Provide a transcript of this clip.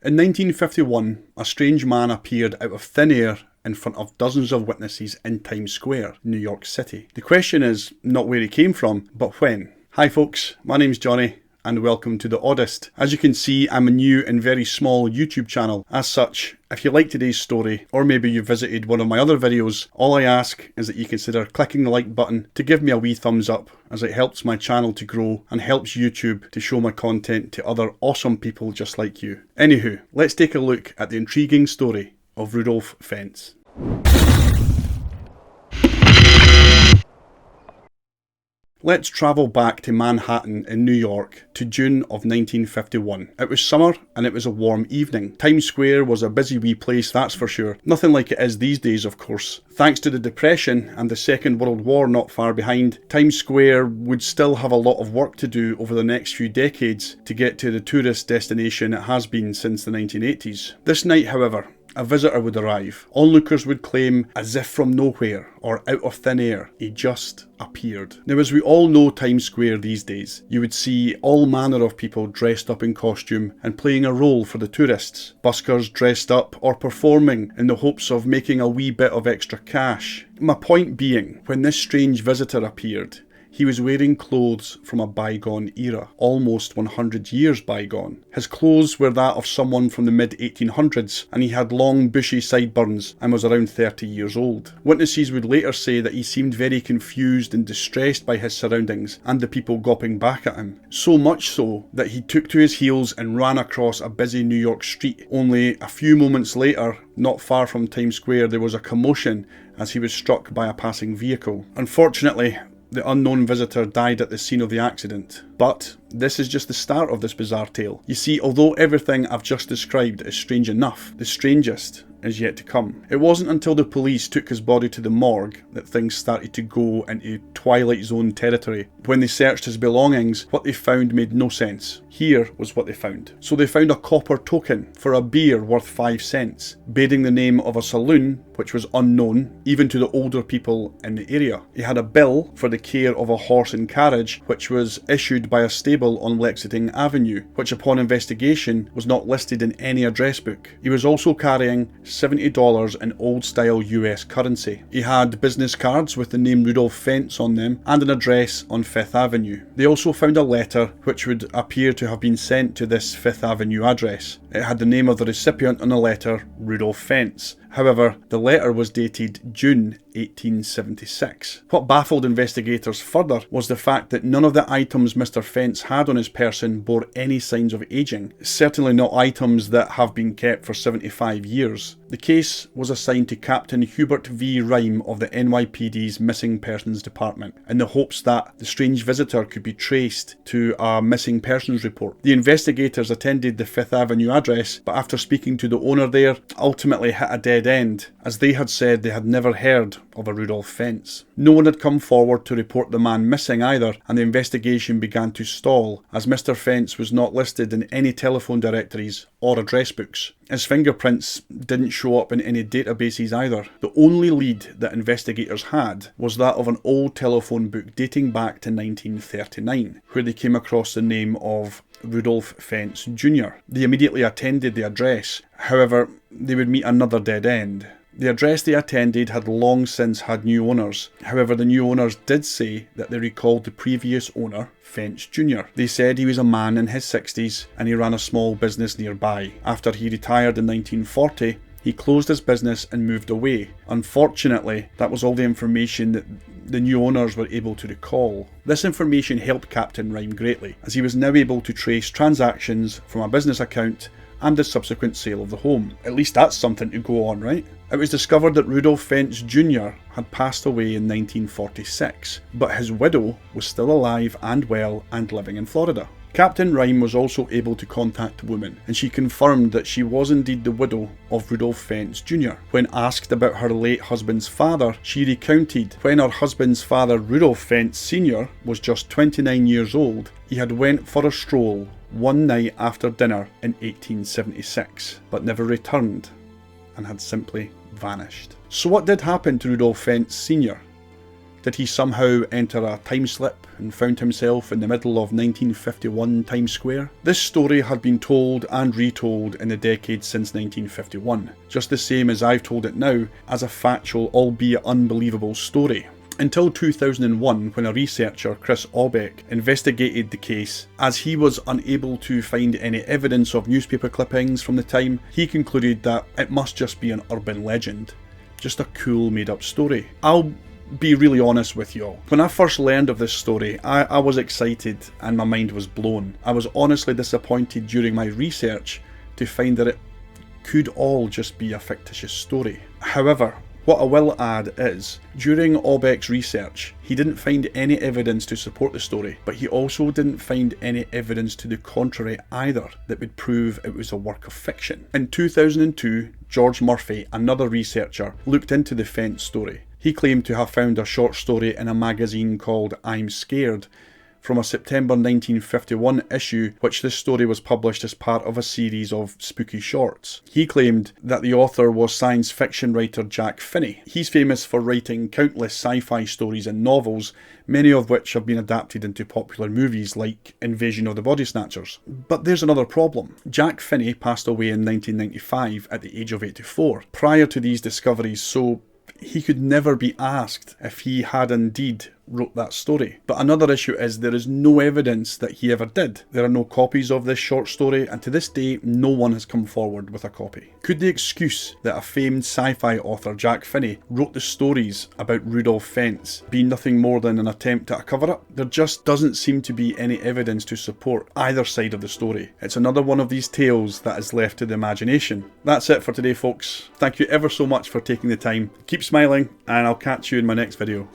In 1951, a strange man appeared out of thin air in front of dozens of witnesses in Times Square, New York City. The question is not where he came from, but when. Hi folks, my name's Johnny, and welcome to the Oddest. As you can see, I'm a new and very small YouTube channel. As such, if you like today's story, or maybe you visited one of my other videos, all I ask is that you consider clicking the like button to give me a wee thumbs up, as it helps my channel to grow and helps YouTube to show my content to other awesome people just like you. Anywho, let's take a look at the intriguing story of Rudolph Fentz. Let's travel back to Manhattan in New York to June of 1951. It was summer and it was a warm evening. Times Square was a busy wee place, that's for sure. Nothing like it is these days, of course. Thanks to the Depression and the Second World War not far behind, Times Square would still have a lot of work to do over the next few decades to get to the tourist destination it has been since the 1980s. This night, however, a visitor would arrive. Onlookers would claim, as if from nowhere or out of thin air, he just appeared. Now, as we all know Times Square these days, you would see all manner of people dressed up in costume and playing a role for the tourists. Buskers dressed up or performing in the hopes of making a wee bit of extra cash. My point being, when this strange visitor appeared, he was wearing clothes from a bygone era, almost 100 years bygone. His clothes were that of someone from the mid-1800s, and he had long bushy sideburns and was around 30 years old. Witnesses would later say that he seemed very confused and distressed by his surroundings and the people gawping back at him. So much so that he took to his heels and ran across a busy New York street. Only a few moments later, not far from Times Square, there was a commotion as he was struck by a passing vehicle. Unfortunately, the unknown visitor died at the scene of the accident. But this is just the start of this bizarre tale. You see, although everything I've just described is strange enough, the strangest is yet to come. It wasn't until the police took his body to the morgue that things started to go into Twilight Zone territory. When they searched his belongings, what they found made no sense. Here was what they found. So they found a copper token for a beer worth 5 cents, bearing the name of a saloon which was unknown even to the older people in the area. He had a bill for the care of a horse and carriage which was issued by a stable on Lexington Avenue, which upon investigation was not listed in any address book. He was also carrying $70 in old-style US currency. He had business cards with the name Rudolph Fentz on them and an address on Fifth Avenue. They also found a letter which would appear to have been sent to this Fifth Avenue address. It had the name of the recipient on the letter, Rudolph Fentz. However, the letter was dated June 1876. What baffled investigators further was the fact that none of the items Mr. Fentz had on his person bore any signs of aging, certainly not items that have been kept for 75 years. The case was assigned to Captain Hubert V. Rime of the NYPD's Missing Persons Department, in the hopes that the strange visitor could be traced to a missing persons report. The investigators attended the Fifth Avenue address, but after speaking to the owner there, ultimately hit a dead end, as they had said they had never heard of a Rudolph Fentz. No one had come forward to report the man missing either, and the investigation began to stall, as Mr. Fentz was not listed in any telephone directories or address books. His fingerprints didn't show up in any databases either. The only lead that investigators had was that of an old telephone book dating back to 1939, where they came across the name of Rudolph Fentz Jr. They immediately attended the address. However, they would meet another dead end. The address they attended had long since had new owners. However, the new owners did say that they recalled the previous owner, Fentz Jr. They said he was a man in his 60s and he ran a small business nearby. After he retired in 1940, he closed his business and moved away. Unfortunately, that was all the information that the new owners were able to recall. This information helped Captain Rime greatly, as he was now able to trace transactions from a business account and the subsequent sale of the home. At least that's something to go on, right? It was discovered that Rudolph Fentz Jr. had passed away in 1946, but his widow was still alive and well and living in Florida. Captain Rime was also able to contact the woman, and she confirmed that she was indeed the widow of Rudolph Fentz Jr. When asked about her late husband's father, she recounted when her husband's father, Rudolph Fentz Sr., was just 29 years old, he had went for a stroll one night after dinner in 1876, but never returned and had simply vanished. So what did happen to Rudolph Fentz Sr.? Did he somehow enter a time slip and found himself in the middle of 1951 Times Square? This story had been told and retold in the decades since 1951, just the same as I've told it now as a factual, albeit unbelievable story. Until 2001, when a researcher, Chris Aubeck, investigated the case. As he was unable to find any evidence of newspaper clippings from the time, he concluded that it must just be an urban legend. Just a cool made up story. I'll be really honest with y'all. When I first learned of this story, I was excited and my mind was blown. I was honestly disappointed during my research to find that it could all just be a fictitious story. However, what I will add is, during Aubeck's research, he didn't find any evidence to support the story, but he also didn't find any evidence to the contrary either that would prove it was a work of fiction. In 2002, George Murphy, another researcher, looked into the Fentz story. He claimed to have found a short story in a magazine called I'm Scared, from a September 1951 issue, which this story was published as part of a series of spooky shorts. He claimed that the author was science fiction writer Jack Finney. He's famous for writing countless sci-fi stories and novels, many of which have been adapted into popular movies like Invasion of the Body Snatchers. But there's another problem. Jack Finney passed away in 1995 at the age of 84. Prior to these discoveries, so he could never be asked if he had indeed wrote that story. But another issue is there is no evidence that he ever did. There are no copies of this short story, and to this day no one has come forward with a copy. Could the excuse that a famed sci-fi author, Jack Finney, wrote the stories about Rudolph Fentz be nothing more than an attempt at a cover-up? There just doesn't seem to be any evidence to support either side of the story. It's another one of these tales that is left to the imagination. That's it for today, folks. Thank you ever so much for taking the time. Keep smiling, and I'll catch you in my next video.